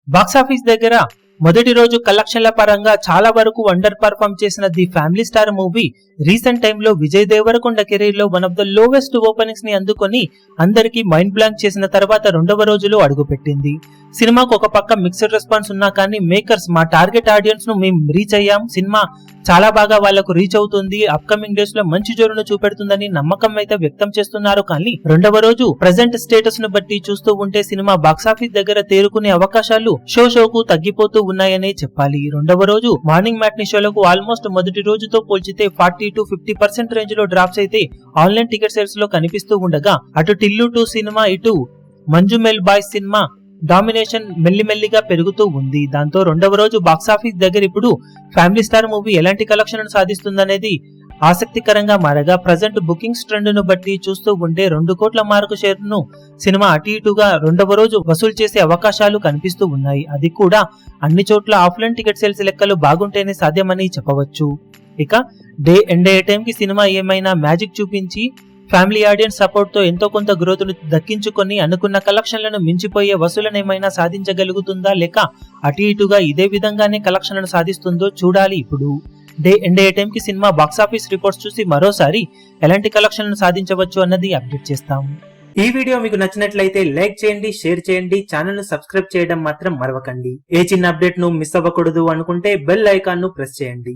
Box office దగ్గర మొదటి రోజు కలెక్షన్ల పరంగా చాలా వరకు అండర్ పర్ఫార్మ్ చేసిన the family star movie recent టైంలో విజయ్ దేవరకొండ కెరీర్ లో one of the lowest openings ని అందుకొని అందరికీ మైండ్ బ్లాంక్ చేసిన తర్వాత రెండవ రోజులో అడుగుపెట్టింది. సినిమాకు ఒక పక్క మిక్స్డ్ రెస్పాన్స్ ఉన్నా కానీ మేకర్స్ మా టార్గెట్ ఆడియన్స్ ను మేము రీచ్ అయ్యాం, సినిమా చాలా బాగా వాళ్లకు రీచ్ అవుతుంది, అప్కమింగ్ డేస్ లో మంచి జోరును చూపెడుతుందని నమ్మకం అయితే వ్యక్తం చేస్తున్నారు. కానీ రెండవ రోజు ప్రెజెంట్ స్టేటస్ ను బట్టి చూస్తూ ఉంటే సినిమా బాక్సాఫీస్ దగ్గర తేరుకునే అవకాశాలు షోకు తగ్గిపోతూ ఉన్నాయనే చెప్పాలి. రెండవ రోజు మార్నింగ్ మ్యాట్నీ షోలకు ఆల్మోస్ట్ మొదటి రోజుతో పోల్చితే 40 to 50% రేంజ్ లో డ్రాప్స్ అయితే ఆన్లైన్ టికెట్ సేల్స్ లో కనిపిస్తూ ఉండగా అటు టిల్లు 2 సినిమా ఇటు మంజుమెల్ బాయ్స్ సినిమా డామినేషన్ మెల్లిమెల్లిగా పెరుగుతూ ఉంది. దాంతో రెండవ రోజు బాక్సాఫీస్ దగ్గర ఇప్పుడు ఫ్యామిలీ స్టార్ మూవీ ఎలాంటి కలెక్షన్ సాధిస్తుందనేది ఆసక్తికరంగా మారగా ప్రజెంట్ బుకింగ్స్ ట్రెండ్ ను బట్టి చూస్తూ ఉంటే 2 కోట్ల మార్కు షేర్ ను సినిమా అటు ఇటుగా రెండవ రోజు వసూలు చేసే అవకాశాలు కనిపిస్తూ ఉన్నాయి. అది కూడా అన్ని చోట్ల ఆఫ్లైన్ టికెట్ సేల్స్ లెక్కలు బాగుంటేనే సాధ్యమని చెప్పవచ్చు. ఇక డే ఎండ్ అయ్యే టైం కి సినిమా ఏమైనా మ్యాజిక్ చూపించి ఫ్యామిలీ ఆడియన్స్ సపోర్ట్ తో ఎంతో కొంత గ్రోత్ ను దక్కించుకొని అనుకున్న కలెక్షన్లను మించిపోయే వసూలను ఏమైనా సాధించగలుగుతుందా, లేక అటు ఇటుగా ఇదే విధంగానే కలెక్షన్లను సాధిస్తుందో చూడాలి. ఇప్పుడు డే ఎండ్ అయ్యే టైం కి సినిమా బాక్సాఫీస్ రిపోర్ట్స్ చూసి మరోసారి ఎలాంటి కలెక్షన్లను సాధించవచ్చు అన్నది అప్డేట్ చేస్తాము. ఈ వీడియో మీకు నచ్చినట్లయితే లైక్ చేయండి, షేర్ చేయండి, ఛానల్ ను సబ్స్క్రైబ్ చేయడం మాత్రం మరవకండి. ఏ చిన్న అప్డేట్ ను మిస్ అవ్వకూడదు అనుకుంటే బెల్ ఐకాన్ ను ప్రెస్ చేయండి.